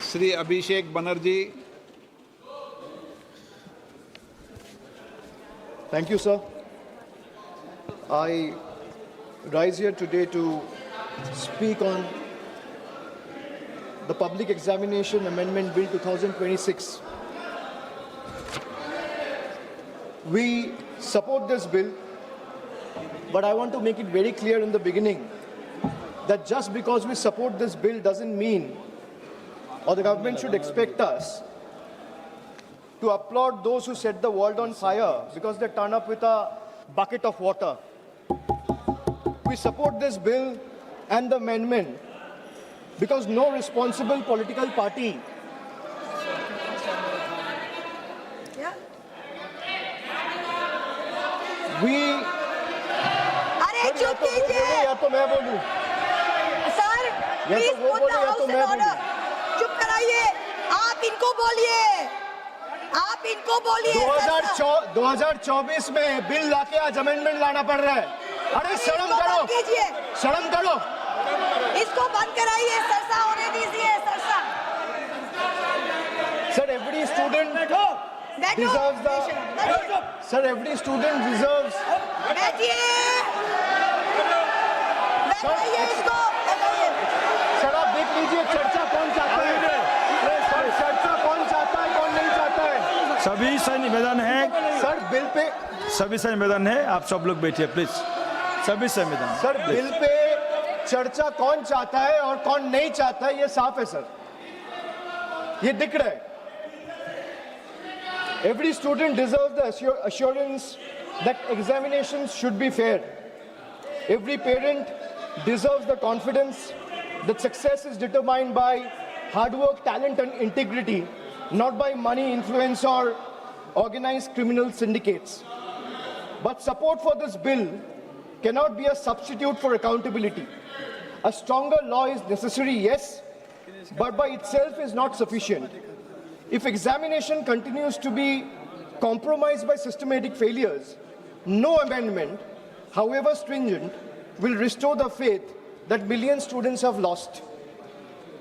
Shri Abhishek Banerjee. Thank you, sir. I rise here today to speak on the Public Examination Amendment Bill 2026. We support this bill, but I want to make it very clear in the beginning that just because we support this bill doesn't mean, or the government should expect us to applaud those who set the world on fire because they turn up with a bucket of water. We support this bill and the amendment because no responsible political party अरे चुप कीजिए या तो मैं बोलूं sir please put the house in order चुप कराइए आप इनको बोलिए 2024 में बिल लाके आज अमेंडमेंट लाना पड़ रहा है अरे शर्म करो इसको बंद कराइए सरसा होने दीजिए सरसा सर every student deserves बैठिए इसको सर आप देख लीजिए चर्चा कौन चाहता है कौन नहीं चाहता है सभी से निवेदन है सर बिल पे सभी से निवेदन है आप सब लोग बैठिए प्लीज सभी से निवेदन सर बिल पे चर्चा कौन चाहता है और कौन नहीं चाहता है ये साफ है सर ये दिख रहा है Every student deserves the assurance that examinations should be fair. Every parent deserves the confidence that success is determined by hard work, talent and integrity, not by money, influence or organized criminal syndicates. But support for this bill cannot be a substitute for accountability. A stronger law is necessary, yes, but by itself is not sufficient. If examination continues to be compromised by systematic failures, no amendment, however stringent, will restore the faith that millions of students have lost.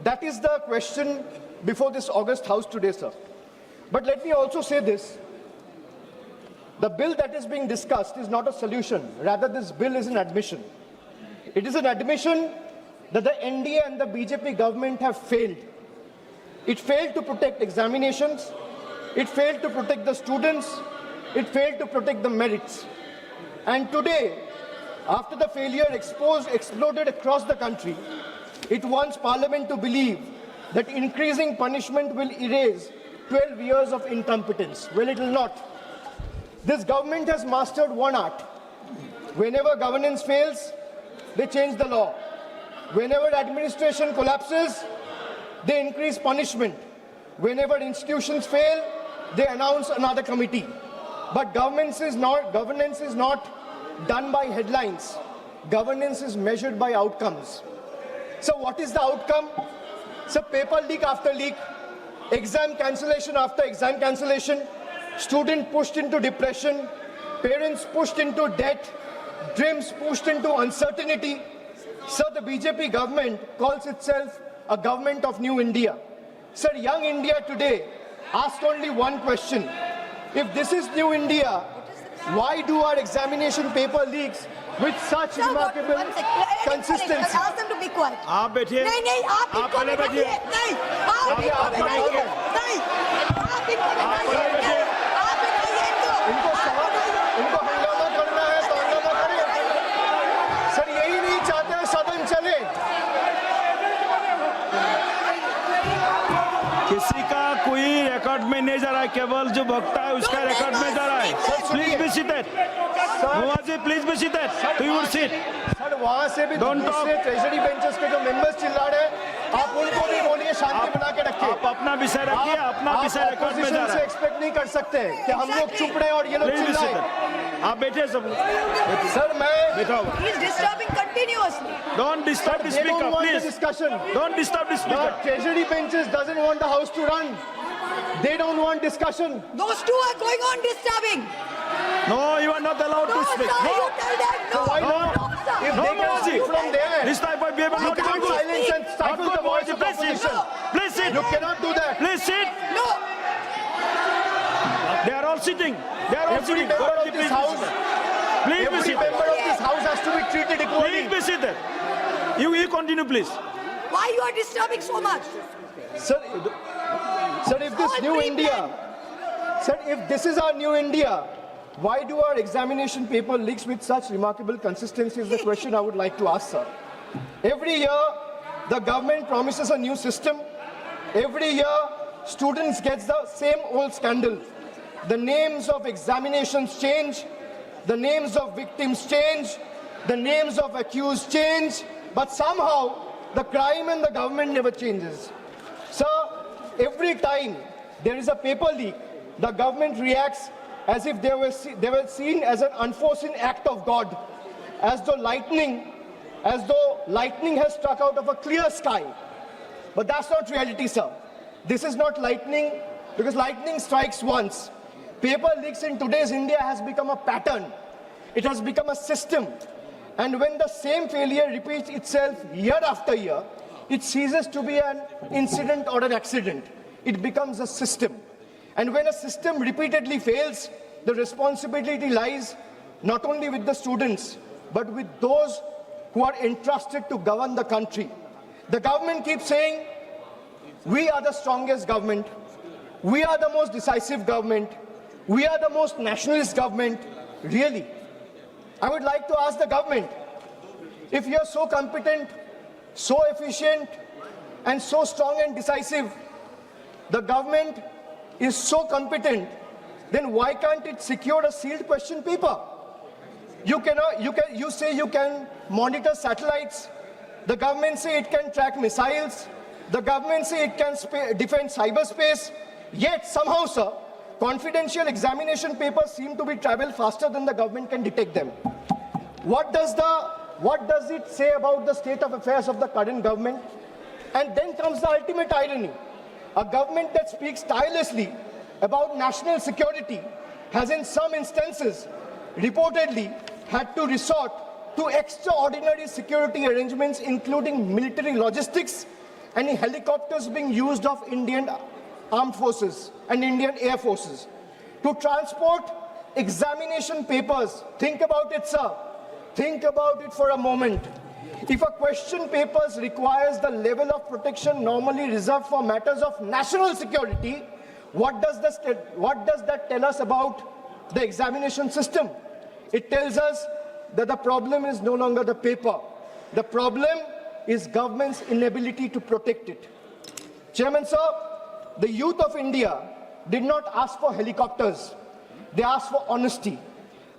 That is the question before this August House today, sir. But let me also say this. The bill that is being discussed is not a solution. Rather, this bill is an admission. It is an admission that the NDA and the BJP government have failed. It failed to protect examinations, it failed to protect the students, it failed to protect the merits. And today, after the failure exploded across the country, it wants Parliament to believe that increasing punishment will erase 12 years of incompetence. Well, it will not. This government has mastered one art. Whenever governance fails, they change the law. Whenever administration collapses, they increase punishment. Whenever institutions fail, they announce another committee. But governance is not done by headlines. Governance is measured by outcomes. So what is the outcome? So paper leak after leak, exam cancellation after exam cancellation, student pushed into depression, parents pushed into debt, dreams pushed into uncertainty. So the BJP government calls itself a government of new India. Sir, young India today asked only one question. If this is new India, why do our examination paper leaks with such remarkable consistency? Ask them to be quiet. आप बैठिए नहीं आप पहले बैठिए इनको हंगामा करना है तो हंगामा करें। सर यही नहीं चाहते सदन चले। किसी का कोई रिकॉर्ड में नहीं जा रहा है केवल जो भक्ता है उसका रिकॉर्ड में जा रहा है please be seated Moha ji please be seated to your seat sir वहां से भी दूसरे ट्रेजरी बेंचेस के जो मेंबर्स चिल्ला रहे हैं आप उनको भी बोलिए शांति बना के रखिए आप अपना विषय रखिए अपना विषय रिकॉर्ड में जा रहा है एक्सपेक्ट नहीं कर सकते कि हम लोग चुप रहे और ये लोग चिल्लाएं आप बैठिए सब लोग सर मैं बैठा हुआ He is disturbing continuously. Don't disturb the speaker, please. Don't disturb the The speaker. treasury benches doesn't want the house to run. They don't want discussion. Those two are going on disturbing. No, you are not allowed No, to speak. sir, you tell them no. So why No, not? no, If No, they can Mohaji. speak from there, This type of behavior you not can't good. silence and stifle Not the good, voice Mohaji. of Please sit. opposition. Please sit. You cannot do that. Please sit. No. They are all sitting. They are all Every sitting. member of Please this be house, seated. Please be every seated. member of this house has to be treated equally. Please be seated. You continue, please. Why you are disturbing so much? Sir, if this All new three India, sir, if this is our new India, why do our examination paper leaks with such remarkable consistency is the question I would like to ask, sir. Every year, the government promises a new system. Every year, students get the same old scandal. The names of examinations change, the names of victims change, the names of accused change, but somehow the crime and the government never changes. Sir, every time there is a paper leak, the government reacts as if they were seen as an unforeseen act of God, as though lightning has struck out of a clear sky. But that's not reality, sir. This is not lightning, because lightning strikes once. Paper leaks in today's India has become a pattern. It has become a system. And when the same failure repeats itself year after year, it ceases to be an incident or an accident. It becomes a system. And when a system repeatedly fails, the responsibility lies not only with the students, but with those who are entrusted to govern the country. The government keeps saying, we are the strongest government, we are the most decisive government, we are the most nationalist government. Really? I would like to ask the government, if you are so competent, so efficient, and so strong and decisive, the government is so competent, then why can't it secure a sealed question paper? You say you can monitor satellites. The government say it can track missiles. The government say it can defend cyberspace. Yet somehow, sir, confidential examination papers seem to be travel faster than the government can detect them. What does it say about the state of affairs of the current government? And then comes the ultimate irony. A government that speaks tirelessly about national security has in some instances reportedly had to resort to extraordinary security arrangements, including military logistics and helicopters being used of Indian armed forces and Indian air forces to transport examination papers. Think about it, sir. Think about it for a moment. If a question paper requires the level of protection normally reserved for matters of national security, what does that tell us about the examination system? It tells us that the problem is no longer the paper. The problem is government's inability to protect it. Chairman, sir, the youth of India did not ask for helicopters. They asked for honesty.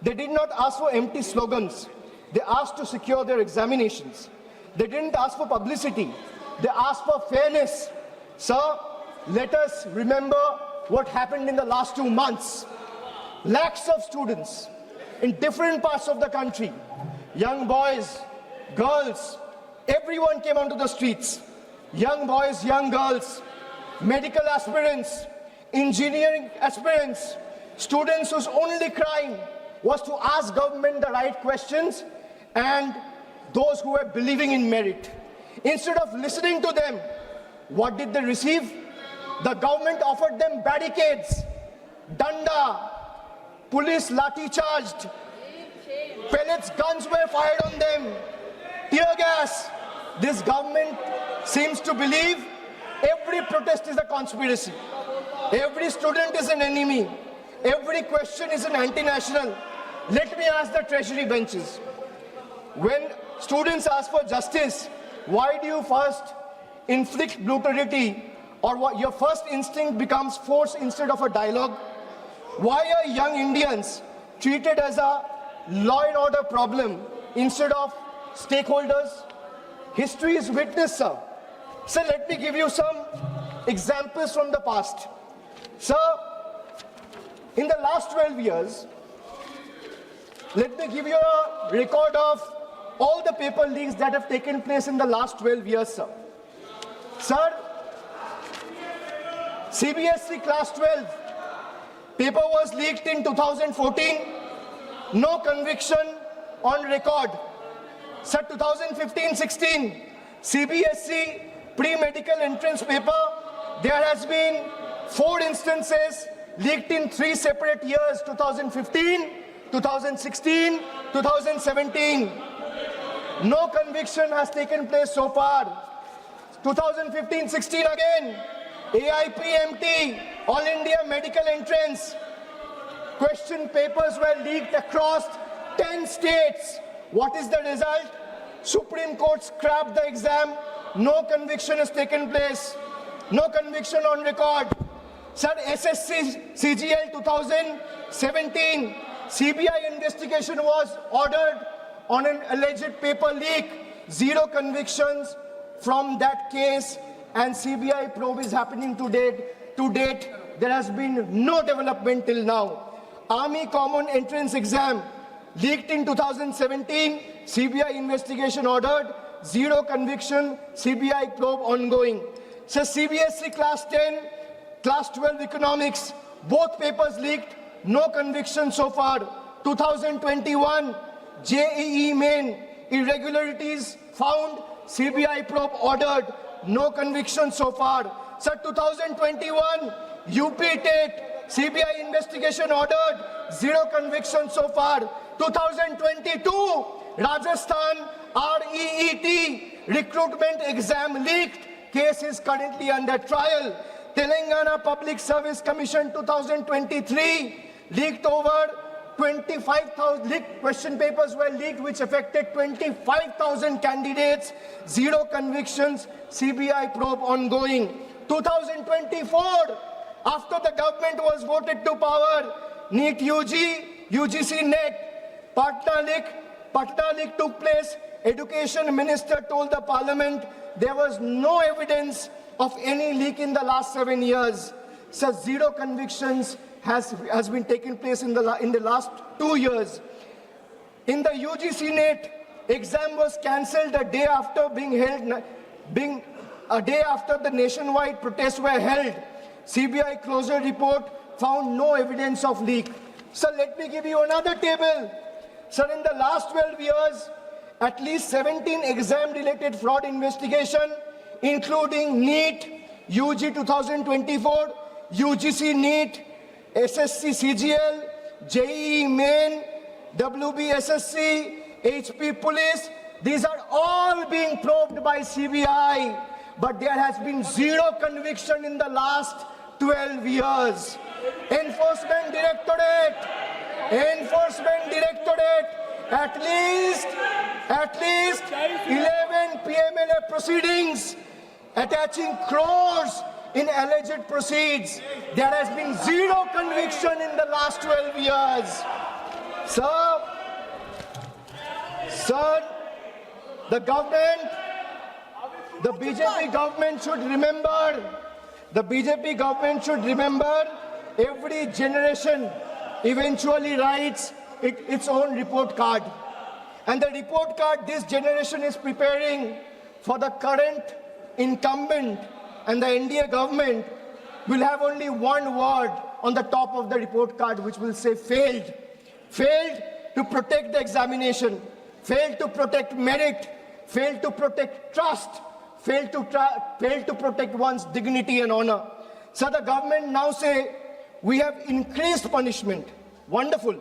They did not ask for empty slogans. They asked to secure their examinations. They didn't ask for publicity. They asked for fairness. Sir, let us remember what happened in the last 2 months. Lakhs of students in different parts of the country, young boys, girls, everyone came onto the streets. Young boys, young girls, medical aspirants, engineering aspirants, students whose only crime was to ask government the right questions, and those who were believing in merit. Instead of listening to them, what did they receive? The government offered them barricades, danda, police lathi charged, pellets, guns were fired on them, tear gas. This government seems to believe every protest is a conspiracy. Every student is an enemy. Every question is an anti-national. Let me ask the treasury benches. When students ask for justice, why do you first inflict brutality, or what your first instinct becomes force instead of a dialogue? Why are young Indians treated as a law and order problem instead of stakeholders? History is witness, sir. Sir, let me give you some examples from the past. Sir, in the last 12 years, let me give you a record of all the paper leaks that have taken place in the last 12 years, sir. Sir, CBSE class 12 paper was leaked in 2014, no conviction on record. Sir, 2015-16, CBSE pre-medical entrance paper, there has been 4 instances leaked in 3 separate years, 2015, 2016, 2017. No conviction has taken place so far. 2015-16 again, AIPMT, All India Medical Entrance. Question papers were leaked across 10 states. What is the result? Supreme Court scrapped the exam. No conviction has taken place. No conviction on record. Sir, SSC CGL 2017, CBI investigation was ordered on an alleged paper leak. 0 convictions from that case, and CBI probe is happening to date. To date, there has been no development till now. Army Common Entrance Exam leaked in 2017, CBI investigation ordered, 0 conviction, CBI probe ongoing. So CBSE Class 10, Class 12 Economics, both papers leaked, no conviction so far. 2021, JEE Main, irregularities found, CBI probe ordered, no conviction so far. Sir, 2021, UP TET, CBI investigation ordered, 0 conviction so far. 2022, Rajasthan REET, recruitment exam leaked, case is currently under trial. Telangana Public Service Commission 2023, leaked over 25,000, leaked question papers were leaked which affected 25,000 candidates, 0 convictions, CBI probe ongoing. 2024, after the government was voted to power, NEET UG, UGC NET, Patna leak took place. Education Minister told the Parliament there was no evidence of any leak in the last 7 years. So 0 convictions has been taking place in the last 2 years. In the UGC NET, exam was cancelled a day after a day after the nationwide protests were held. CBI closure report found no evidence of leak. So let me give you another table. Sir, in the last 12 years, at least 17 exam-related fraud investigation, including NEET, UG 2024, UGC NEET, SSC CGL, JEE Main, WBSSC, HP Police, these are all being probed by CBI, but there has been 0 conviction in the last 12 years. Enforcement Directorate, at least 11 PMLA proceedings attaching crores in alleged proceeds. There has been 0 conviction in the last 12 years. Sir, the BJP government should remember, every generation eventually writes its own report card. And the report card this generation is preparing for the current incumbent and the NDA government will have only one word on the top of the report card, which will say failed. Failed to protect the examination, failed to protect merit, failed to protect trust, failed to protect one's dignity and honor. So the government now say, we have increased punishment. Wonderful.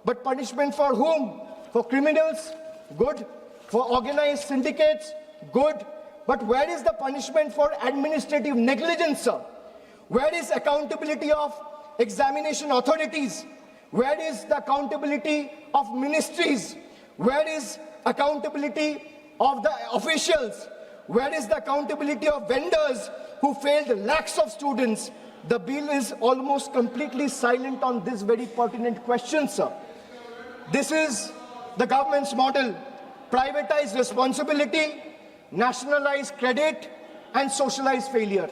But punishment for whom? For criminals? Good. For organized syndicates? Good. But where is the punishment for administrative negligence, sir? Where is accountability of examination authorities? Where is the accountability of ministries? Where is accountability of the officials? Where is the accountability of vendors who failed lakhs of students? The bill is almost completely silent on this very pertinent question, sir. This is the government's model: privatize responsibility, nationalize credit, and socialize failure.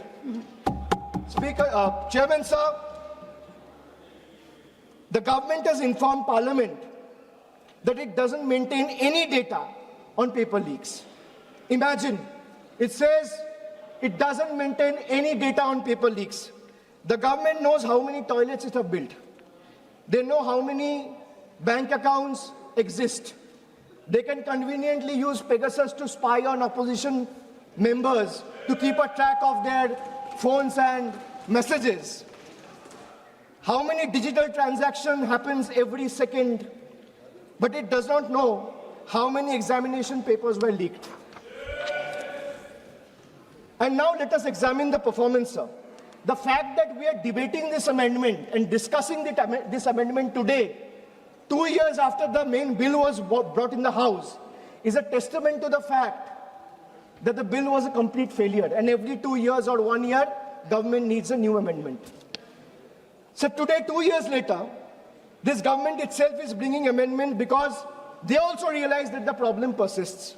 Chairman, sir, the government has informed Parliament that it doesn't maintain any data on paper leaks. Imagine, it says it doesn't maintain any data on paper leaks. The government knows how many toilets it has built. They know how many bank accounts exist. They can conveniently use Pegasus to spy on opposition members, to keep a track of their phones and messages. How many digital transactions happens every second, but it does not know how many examination papers were leaked. And now let us examine the performance, sir. The fact that we are debating this amendment and discussing this amendment today, 2 years after the main bill was brought in the House, is a testament to the fact that the bill was a complete failure, and every 2 years or 1 year, government needs a new amendment. So today, 2 years later, this government itself is bringing amendment because they also realize that the problem persists.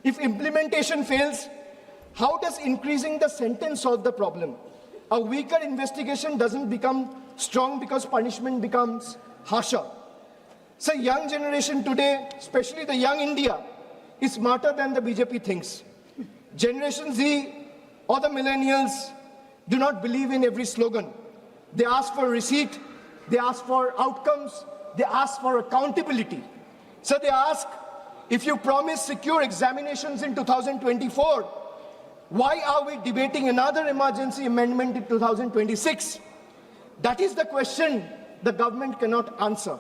If implementation fails, how does increasing the sentence solve the problem? A weaker investigation doesn't become strong because punishment becomes harsher. So young generation today, especially the young India, is smarter than the BJP thinks. Generation Z or the millennials do not believe in every slogan. They ask for receipt, they ask for outcomes, they ask for accountability. So they ask, if you promise secure examinations in 2024, why are we debating another emergency amendment in 2026? That is the question the government cannot answer.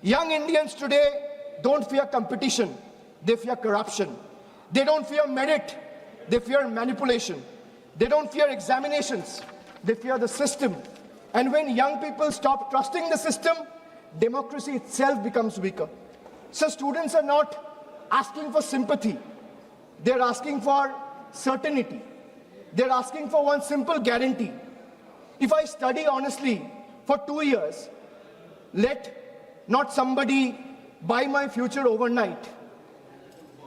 Young Indians today don't fear competition, they fear corruption. They don't fear merit, they fear manipulation. They don't fear examinations, they fear the system. And when young people stop trusting the system, democracy itself becomes weaker. So students are not asking for sympathy, they're asking for certainty. They're asking for one simple guarantee. If I study honestly for 2 years, let not somebody buy my future overnight.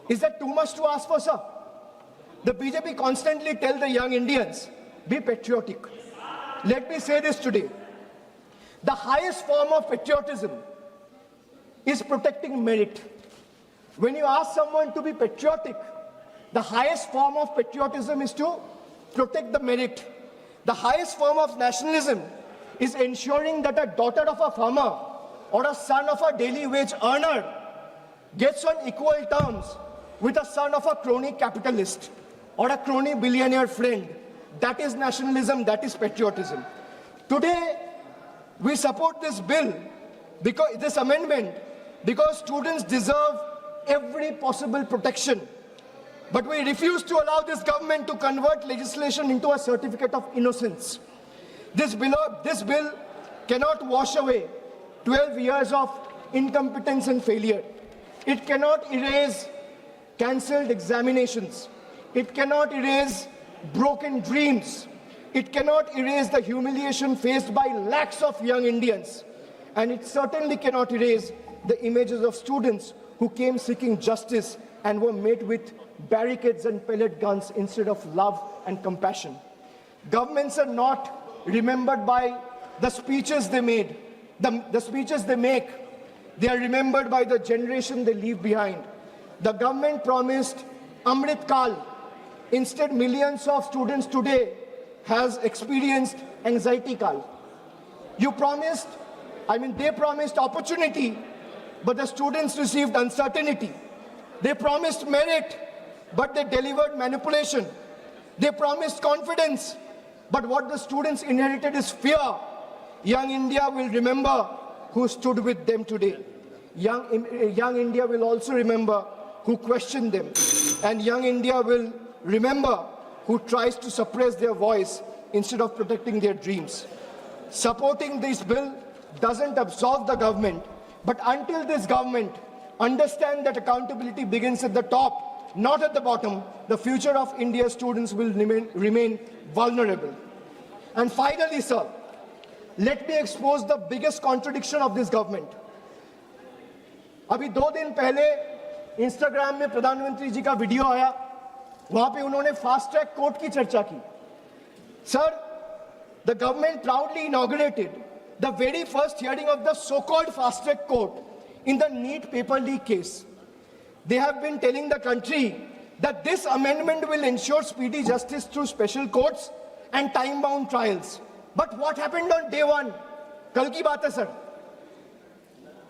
Is that too much to ask for, sir? The BJP constantly tell the young Indians, be patriotic. Let me say this today. The highest form of patriotism is protecting merit. When you ask someone to be patriotic, the highest form of patriotism is to protect the merit. The highest form of nationalism is ensuring that a daughter of a farmer or a son of a daily wage earner gets on equal terms with a son of a crony capitalist or a crony billionaire friend. That is nationalism, that is patriotism. Today, we support this bill, because this amendment, because students deserve every possible protection. But we refuse to allow this government to convert legislation into a certificate of innocence. This bill cannot wash away 12 years of incompetence and failure. It cannot erase cancelled examinations. It cannot erase broken dreams. It cannot erase the humiliation faced by lakhs of young Indians. And it certainly cannot erase the images of students who came seeking justice and were met with barricades and pellet guns instead of love and compassion. Governments are not remembered by the speeches they made, the speeches they make. They are remembered by the generation they leave behind. The government promised Amrit Kal. Instead, millions of students today has experienced anxiety Kal. They promised opportunity, but the students received uncertainty. They promised merit, but they delivered manipulation. They promised confidence, but what the students inherited is fear. Young India will remember who stood with them today. Young India will also remember who questioned them. And young India will remember who tries to suppress their voice instead of protecting their dreams. Supporting this bill doesn't absolve the government, but until this government understands that accountability begins at the top, not at the bottom, the future of India's students will remain vulnerable. And finally, sir, let me expose the biggest contradiction of this government. अभी 2 दिन पहले Instagram में प्रधानमंत्री जी का video आया, वहां पे उन्होंने फास्ट ट्रैक कोर्ट की चर्चा की. Sir, the government proudly inaugurated the very first hearing of the so-called fast track court in the NEET paper leak case. They have been telling the country that this amendment will ensure speedy justice through special courts and time-bound trials. But what happened on day one? Kal ki baat hai, sir.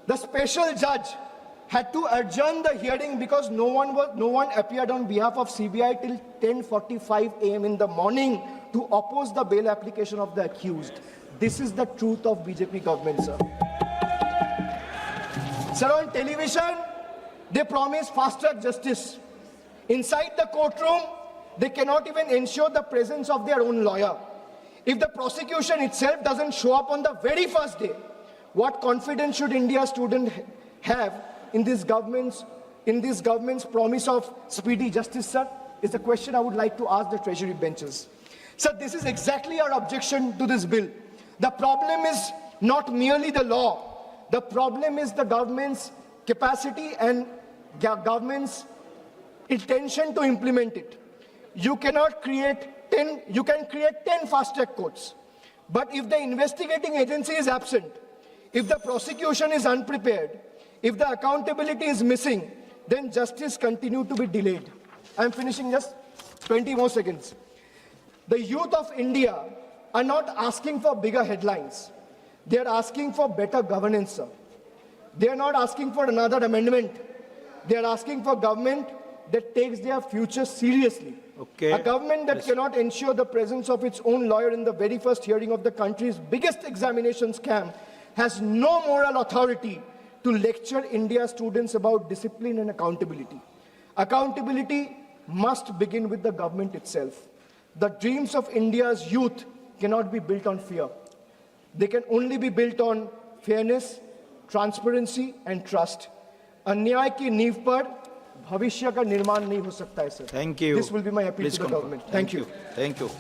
The special judge had to adjourn the hearing because no one appeared on behalf of CBI till 10:45 a.m. in the morning to oppose the bail application of the accused. This is the truth of BJP government, sir. Sir, on television, they promise fast-track justice. Inside the courtroom, they cannot even ensure the presence of their own lawyer. If the prosecution itself doesn't show up on the very first day, what confidence should India's student have in this government's promise of speedy justice, sir? Is the question I would like to ask the Treasury benches. Sir, this is exactly our objection to this bill. The problem is not merely the law. The problem is the government's capacity and government's intention to implement it. You can create 10 fast-track courts. But if the investigating agency is absent, if the prosecution is unprepared, if the accountability is missing, then justice continues to be delayed. I'm finishing just 20 more seconds. The youth of India are not asking for bigger headlines. They are asking for better governance, sir. They are not asking for another amendment. They are asking for government that takes their future seriously. Okay. A government that cannot ensure the presence of its own lawyer in the very first hearing of the country's biggest examination scam has no moral authority to lecture India's students about discipline and accountability. Accountability must begin with the government itself. The dreams of India's youth cannot be built on fear. They can only be built on fairness, transparency and trust. अन्याय की नींव पर भविष्य का निर्माण नहीं हो सकता है, sir. Thank you. This will be my appeal Please to the conclude. government. Thank you. Thank you.